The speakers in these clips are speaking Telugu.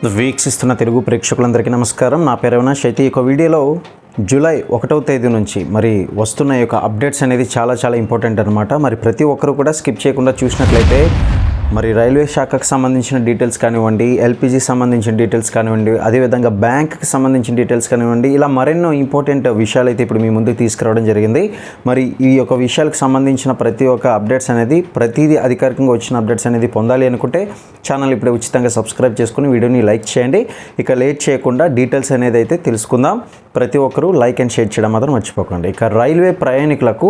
వీక్షిస్తున్న తెలుగు ప్రేక్షకులందరికీ నమస్కారం. నా పేరు అవినాష్. అయితే ఈ వీడియోలో జూలై 1వ తేదీ నుంచి మరి వస్తున్న యొక్క అప్డేట్స్ అనేది చాలా ఇంపార్టెంట్ అనమాట. మరి ప్రతి ఒక్కరు కూడా స్కిప్ చేయకుండా చూసినట్లయితే మరి రైల్వే శాఖకు సంబంధించిన డీటెయిల్స్ కానివ్వండి, ఎల్పిజి సంబంధించిన డీటెయిల్స్ కానివ్వండి, అదేవిధంగా బ్యాంక్కి సంబంధించిన డీటెయిల్స్ కానివ్వండి, ఇలా మరెన్నో ఇంపార్టెంట్ విషయాలు అయితే ఇప్పుడు మీ ముందుకు తీసుకురావడం జరిగింది. మరి ఈ యొక్క విషయాలకు సంబంధించిన ప్రతి ఒక్క అప్డేట్స్ అనేది ప్రతిదీ అధికారికంగా వచ్చిన అప్డేట్స్ అనేది పొందాలి అనుకుంటే ఛానల్ ఇప్పుడే ఉచితంగా సబ్స్క్రైబ్ చేసుకుని వీడియోని లైక్ చేయండి. ఇక లేట్ చేయకుండా డీటెయిల్స్ అనేది అయితే తెలుసుకుందాం. ప్రతి ఒక్కరూ లైక్ అండ్ షేర్ చేయడం మాత్రం మర్చిపోకండి. ఇక రైల్వే ప్రయాణికులకు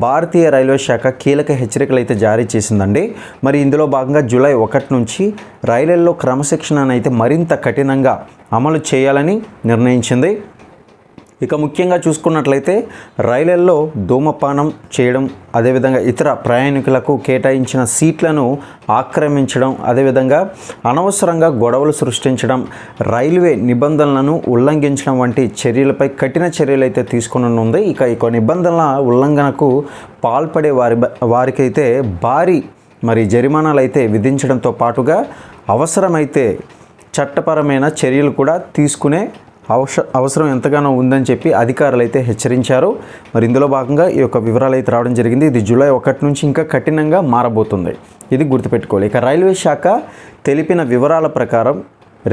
భారతీయ రైల్వే శాఖ కీలక హెచ్చరికలు అయితే జారీ చేసిందండి. మరి ఇందులో భాగంగా జూలై 1 నుంచి రైళ్లలో క్రమశిక్షణను అయితే మరింత కఠినంగా అమలు చేయాలని నిర్ణయించింది. ఇక ముఖ్యంగా చూసుకున్నట్లయితే రైళ్లలో ధూమపానం చేయడం, అదేవిధంగా ఇతర ప్రయాణికులకు కేటాయించిన సీట్లను ఆక్రమించడం, అదేవిధంగా అనవసరంగా గొడవలు సృష్టించడం, రైల్వే నిబంధనలను ఉల్లంఘించడం వంటి చర్యలపై కఠిన చర్యలు అయితే తీసుకుని. ఇక ఈ నిబంధనల ఉల్లంఘనకు పాల్పడే వారికైతే భారీ జరిమానాలు అయితే విధించడంతో పాటుగా అవసరమైతే చట్టపరమైన చర్యలు కూడా తీసుకునే అవసరం ఎంతగానో ఉందని చెప్పి అధికారులు అయితే హెచ్చరించారు. మరి ఇందులో భాగంగా ఈ యొక్క వివరాలు అయితే రావడం జరిగింది. ఇది జూలై 1 నుంచి ఇంకా కఠినంగా మారబోతుంది. ఇది గుర్తుపెట్టుకోవాలి. ఇక రైల్వే శాఖ తెలిపిన వివరాల ప్రకారం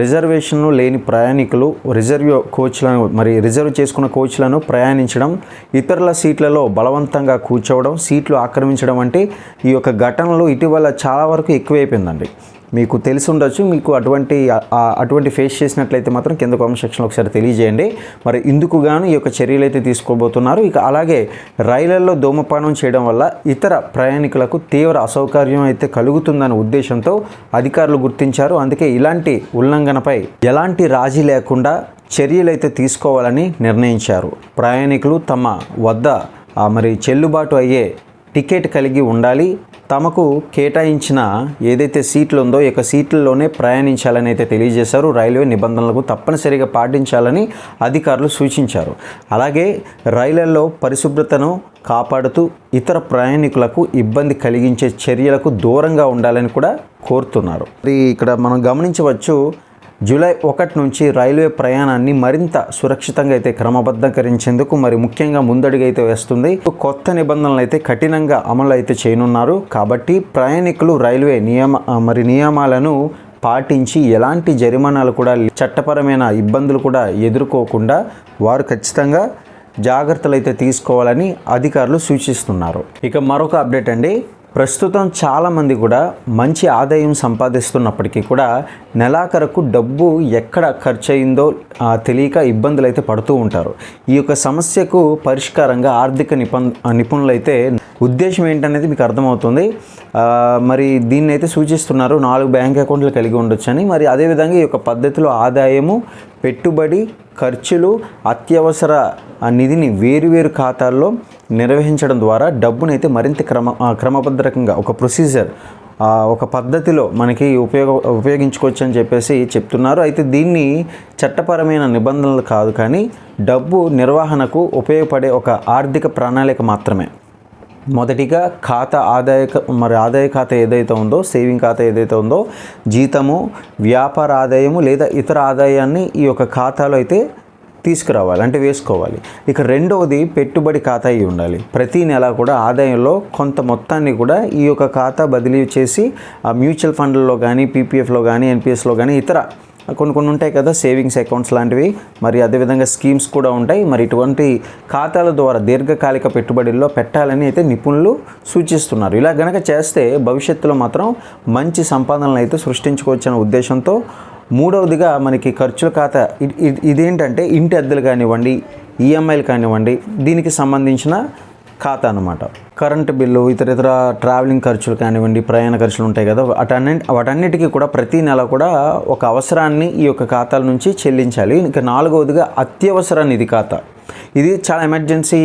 రిజర్వేషన్లు లేని ప్రయాణికులు రిజర్వ్ చేసుకున్న కోచ్లను ప్రయాణించడం, ఇతరుల సీట్లలో బలవంతంగా కూర్చోవడం, సీట్లు ఆక్రమించడం వంటి ఈ యొక్క ఘటనలు ఇటీవల చాలా వరకు ఎక్కువైపోయిందండి. మీకు తెలిసి ఉండొచ్చు. మీకు అటువంటి ఫేస్ చేసినట్లయితే మాత్రం కింద కామెంట్ సెక్షన్లో ఒకసారి తెలియజేయండి. మరి ఇందుకు గాను ఈ యొక్క చర్యలు అయితే తీసుకోబోతున్నారు. ఇక అలాగే రైళ్లలో ధూమపానం చేయడం వల్ల ఇతర ప్రయాణికులకు తీవ్ర అసౌకర్యం అయితే కలుగుతుందనే ఉద్దేశంతో అధికారులు గుర్తించారు. అందుకే ఇలాంటి ఉల్లంఘనపై ఎలాంటి రాజీ లేకుండా చర్యలు అయితే తీసుకోవాలని నిర్ణయించారు. ప్రయాణికులు తమ వద్ద చెల్లుబాటు అయ్యే టికెట్ కలిగి ఉండాలి. తమకు కేటాయించిన ఏదైతే సీట్లు ఉందో ఈ యొక్క సీట్లలోనే ప్రయాణించాలని అయితే తెలియజేశారు. రైల్వే నిబంధనలకు తప్పనిసరిగా పాటించాలని అధికారులు సూచించారు. అలాగే రైళ్లలో పరిశుభ్రతను కాపాడుతూ ఇతర ప్రయాణికులకు ఇబ్బంది కలిగించే చర్యలకు దూరంగా ఉండాలని కూడా కోరుతున్నారు. మరి ఇక్కడ మనం గమనించవచ్చు, జూలై 1 నుంచి రైల్వే ప్రయాణాన్ని మరింత సురక్షితంగా అయితే క్రమబద్ధీకరించేందుకు ముఖ్యంగా ముందడుగు అయితే వేస్తుంది. కొత్త నిబంధనలు అయితే కఠినంగా అమలు అయితే చేయనున్నారు. కాబట్టి ప్రయాణికులు రైల్వే నియమాలను పాటించి ఎలాంటి జరిమానాలు కూడా, చట్టపరమైన ఇబ్బందులు కూడా ఎదుర్కోకుండా వారు ఖచ్చితంగా జాగ్రత్తలు అయితే తీసుకోవాలని అధికారులు సూచిస్తున్నారు. ఇక మరొక అప్డేట్ అండి. ప్రస్తుతం చాలామంది కూడా మంచి ఆదాయం సంపాదిస్తున్నప్పటికీ కూడా నెలాఖరుకు డబ్బు ఎక్కడ ఖర్చు అయిందో తెలియక ఇబ్బందులు అయితే పడుతూ ఉంటారు. ఈ యొక్క సమస్యకు పరిష్కారంగా ఆర్థిక నిపుణులు అయితే ఉద్దేశం ఏంటనేది మీకు అర్థమవుతుంది. మరి దీన్ని అయితే సూచిస్తున్నారు. 4 బ్యాంక్ అకౌంట్లు కలిగి ఉండొచ్చని. మరి అదేవిధంగా ఈ యొక్క పద్ధతిలో ఆదాయము, పెట్టుబడి, ఖర్చులు, అత్యవసర నిధిని వేరువేరు ఖాతాల్లో నిర్వహించడం ద్వారా డబ్బునైతే మరింత క్రమబద్ధకంగా ఒక ప్రొసీజర్, ఒక పద్ధతిలో మనకి ఉపయోగించుకోవచ్చు అని చెప్పేసి చెప్తున్నారు. అయితే దీన్ని చట్టపరమైన నిబంధనలు కాదు, కానీ డబ్బు నిర్వహణకు ఉపయోగపడే ఒక ఆర్థిక ప్రణాళిక మాత్రమే. మొదటిగా ఆదాయ ఖాతా ఏదైతే ఉందో, సేవింగ్ ఖాతా ఏదైతే ఉందో, జీతము, వ్యాపార ఆదాయము లేదా ఇతర ఆదాయాన్ని ఈ యొక్క ఖాతాలో అయితే తీసుకురావాలి, అంటే వేసుకోవాలి. ఇక రెండవది పెట్టుబడి ఖాతా అయి ఉండాలి. ప్రతి నెల కూడా ఆదాయంలో కొంత మొత్తాన్ని కూడా ఈ యొక్క ఖాతా బదిలీ చేసి మ్యూచువల్ ఫండ్లలో కానీ, పీపీఎఫ్లో కానీ, ఎన్పిఎస్లో కానీ, ఇతర కొన్ని ఉంటాయి కదా సేవింగ్స్ అకౌంట్స్ లాంటివి, మరి అదేవిధంగా స్కీమ్స్ కూడా ఉంటాయి. మరి ఇటువంటి ఖాతాల ద్వారా దీర్ఘకాలిక పెట్టుబడుల్లో పెట్టాలని అయితే నిపుణులు సూచిస్తున్నారు. ఇలా గనక చేస్తే భవిష్యత్తులో మాత్రం మంచి సంపాదనలు అయితే సృష్టించుకోవచ్చనే ఉద్దేశంతో. మూడవదిగా మనకి ఖర్చుల ఖాతా. ఇదేంటంటే ఇంటి అద్దెలు కానివ్వండి, ఈఎంఐలు కానివ్వండి, దీనికి సంబంధించిన ఖాతా అన్నమాట. కరెంటు బిల్లు, ఇతర ట్రావెలింగ్ ఖర్చులు కానివ్వండి, ప్రయాణ ఖర్చులు ఉంటాయి కదా, వాటన్నిటికీ కూడా ప్రతి నెల కూడా ఒక అవసరాన్ని ఈ యొక్క ఖాతాల నుంచి చెల్లించాలి. ఇంకా 4వదిగా అత్యవసర నిధి ఖాతా. ఇది చాలా ఎమర్జెన్సీ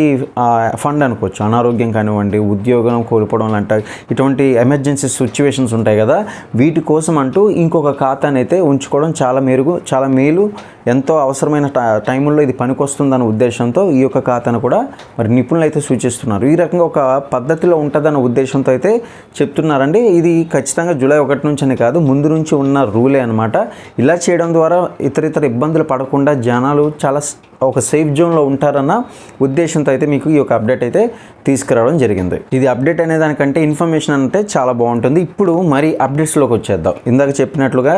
ఫండ్ అనుకోవచ్చు. అనారోగ్యం కానివ్వండి, ఉద్యోగం కోల్పోవడం లాంటి ఇటువంటి ఎమర్జెన్సీ సిచ్యువేషన్స్ ఉంటాయి కదా, వీటి కోసం అంటూ ఇంకొక ఖాతాని అయితే ఉంచుకోవడం చాలా మేలు. ఎంతో అవసరమైన టైంలో ఇది పనికొస్తుందన్న ఉద్దేశంతో ఈ యొక్క ఖాతాను కూడా మరి నిపుణులు అయితే సూచిస్తున్నారు. ఈ రకంగా ఒక పద్ధతిలో ఉంటుందన్న ఉద్దేశంతో అయితే చెప్తున్నారండి. ఇది ఖచ్చితంగా జూలై 1 నుంచి అని కాదు, ముందు నుంచి ఉన్న రూలే అనమాట. ఇలా చేయడం ద్వారా ఇతర ఇబ్బందులు పడకుండా జనాలు చాలా ఒక సేఫ్ జోన్లో ఉంటారన్న ఉద్దేశంతో అయితే మీకు ఈ యొక్క అప్డేట్ అయితే తీసుకురావడం జరిగింది. ఇది అప్డేట్ అనే దానికంటే ఇన్ఫర్మేషన్ అంటే చాలా బాగుంటుంది. ఇప్పుడు మరి అప్డేట్స్లోకి వచ్చేద్దాం. ఇందాక చెప్పినట్లుగా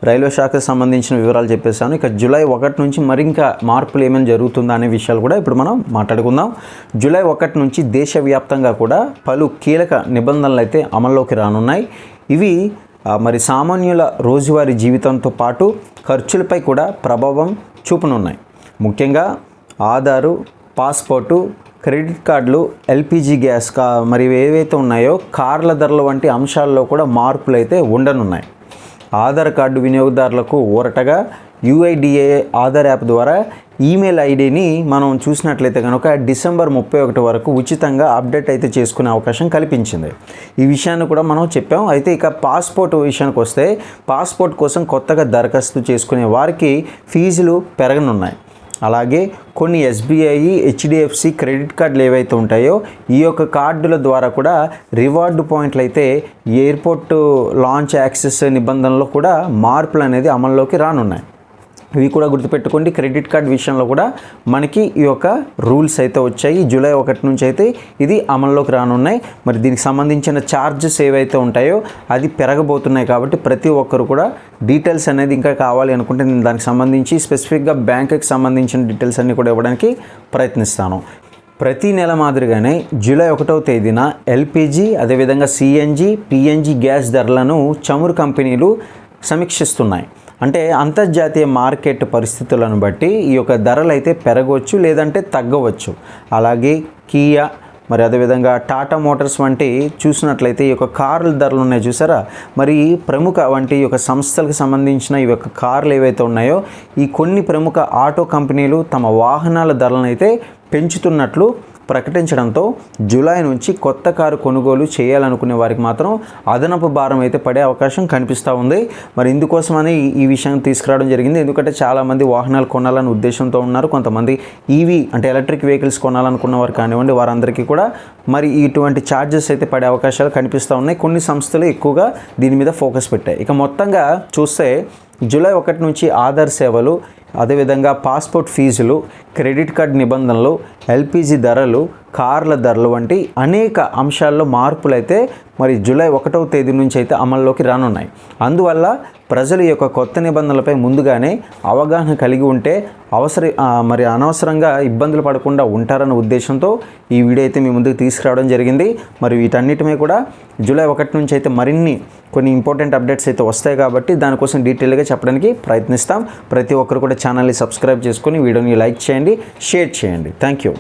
రైల్వే శాఖకు సంబంధించిన వివరాలు చెప్పేసాను. ఇక జూలై 1 నుంచి మరింకా మార్పులు ఏమైనా జరుగుతుందా అనే విషయాలు కూడా ఇప్పుడు మనం మాట్లాడుకుందాం. జూలై 1 నుంచి దేశవ్యాప్తంగా కూడా పలు కీలక నిబంధనలు అయితే అమల్లోకి రానున్నాయి. ఇవి మరి సామాన్యుల రోజువారీ జీవితంతో పాటు ఖర్చులపై కూడా ప్రభావం చూపనున్నాయి. ముఖ్యంగా ఆధారు, పాస్పోర్టు, క్రెడిట్ కార్డులు, ఎల్పిజి గ్యాస్ మరి ఏవైతే ఉన్నాయో కార్ల ధరలు వంటి అంశాల్లో కూడా మార్పులు అయితే ఉండనున్నాయి. ఆధార్ కార్డు వినియోగదారులకు ఊరటగా UIDAI ఆధార్ యాప్ ద్వారా ఈమెయిల్ ఐడిని మనం చూసినట్లయితే కనుక డిసెంబర్ 31 వరకు ఉచితంగా అప్డేట్ అయితే చేసుకునే అవకాశం కల్పించింది. ఈ విషయాన్ని కూడా మనం చెప్పాం. అయితే ఇక పాస్పోర్ట్ విషయానికి వస్తే పాస్పోర్ట్ కోసం కొత్తగా దరఖాస్తు చేసుకునే వారికి ఫీజులు పెరగనున్నాయి. అలాగే కొన్ని SBI, HDFC క్రెడిట్ కార్డులు ఏవైతే ఉంటాయో ఈ యొక్క కార్డుల ద్వారా కూడా రివార్డు పాయింట్లు అయితే ఎయిర్పోర్ట్ లాంచ్ యాక్సెస్ నిబంధనలో కూడా మార్పులు అనేది అమల్లోకి రానున్నాయి. ఇవి కూడా గుర్తుపెట్టుకోండి. క్రెడిట్ కార్డ్ విషయంలో కూడా మనకి ఈ యొక్క రూల్స్ అయితే వచ్చాయి. జూలై 1 నుంచి అయితే ఇది అమల్లోకి రానున్నాయి. మరి దీనికి సంబంధించిన ఛార్జెస్ ఏవైతే ఉంటాయో అది పెరగబోతున్నాయి. కాబట్టి ప్రతి ఒక్కరు కూడా డీటెయిల్స్ అనేది ఇంకా కావాలి అనుకుంటే నేను దానికి సంబంధించి స్పెసిఫిక్గా బ్యాంకుకి సంబంధించిన డీటెయిల్స్ అన్నీ కూడా ఇవ్వడానికి ప్రయత్నిస్తాను. ప్రతి నెల మాదిరిగానే జూలై 1వ తేదీన LPG అదేవిధంగా CNG, PNG గ్యాస్ ధరలను చమురు కంపెనీలు సమీక్షిస్తున్నాయి. అంటే అంతర్జాతీయ మార్కెట్ పరిస్థితులను బట్టి ఈ యొక్క ధరలు అయితే పెరగవచ్చు లేదంటే తగ్గవచ్చు. అలాగే కియా మరి అదేవిధంగా టాటా మోటార్స్ వంటి చూసినట్లయితే ఈ యొక్క కార్ల ధరలు ఉన్నాయి చూసారా, మరి ప్రముఖ వంటి ఈ యొక్క సంస్థలకు సంబంధించిన ఈ యొక్క కార్లు ఏవైతే ఉన్నాయో ఈ కొన్ని ప్రముఖ ఆటో కంపెనీలు తమ వాహనాల ధరలను అయితే పెంచుతున్నట్లు ప్రకటించడంతో జూలై నుంచి కొత్త కారు కొనుగోలు చేయాలనుకునే వారికి మాత్రం అదనపు భారం అయితే పడే అవకాశం కనిపిస్తూ ఉంది. మరి ఇందుకోసమని ఈ విషయం తీసుకురావడం జరిగింది. ఎందుకంటే చాలామంది వాహనాలు కొనాలని ఉద్దేశంతో ఉన్నారు. కొంతమంది EV అంటే ఎలక్ట్రిక్ వెహికల్స్ కొనాలనుకున్న వారు కానివ్వండి, వారందరికీ కూడా మరి ఇటువంటి ఛార్జెస్ అయితే పడే అవకాశాలు కనిపిస్తూ ఉన్నాయి. కొన్ని సంస్థలు ఎక్కువగా దీని మీద ఫోకస్ పెట్టాయి. ఇక మొత్తంగా చూస్తే జూలై 1 నుంచి ఆధార్ సేవలు, అదేవిధంగా పాస్పోర్ట్ ఫీజులు, క్రెడిట్ కార్డ్ నిబంధనలు, LPG ధరలు, కార్ల ధరలు వంటి అనేక అంశాల్లో మార్పులు అయితే మరి జూలై 1వ తేదీ నుంచి అయితే అమల్లోకి రానున్నాయి. అందువల్ల ప్రజలు ఈ యొక్క కొత్త నిబంధనలపై ముందుగానే అవగాహన కలిగి ఉంటే మరి అనవసరంగా ఇబ్బందులు పడకుండా ఉంటారన్న ఉద్దేశంతో ఈ వీడియో అయితే మీ ముందుకు తీసుకురావడం జరిగింది. మరి వీటన్నిటిమే కూడా జూలై 1 నుంచి అయితే మరిన్ని కొన్ని ఇంపార్టెంట్ అప్డేట్స్ అయితే వస్తాయి కాబట్టి దానికోసం డీటెయిల్గా చెప్పడానికి ప్రయత్నిస్తాం. ప్రతి ఒక్కరు కూడా ఛానల్ని సబ్స్క్రైబ్ చేసుకొని వీడియోని లైక్ చేయండి, షేర్ చేయండి. Thank you.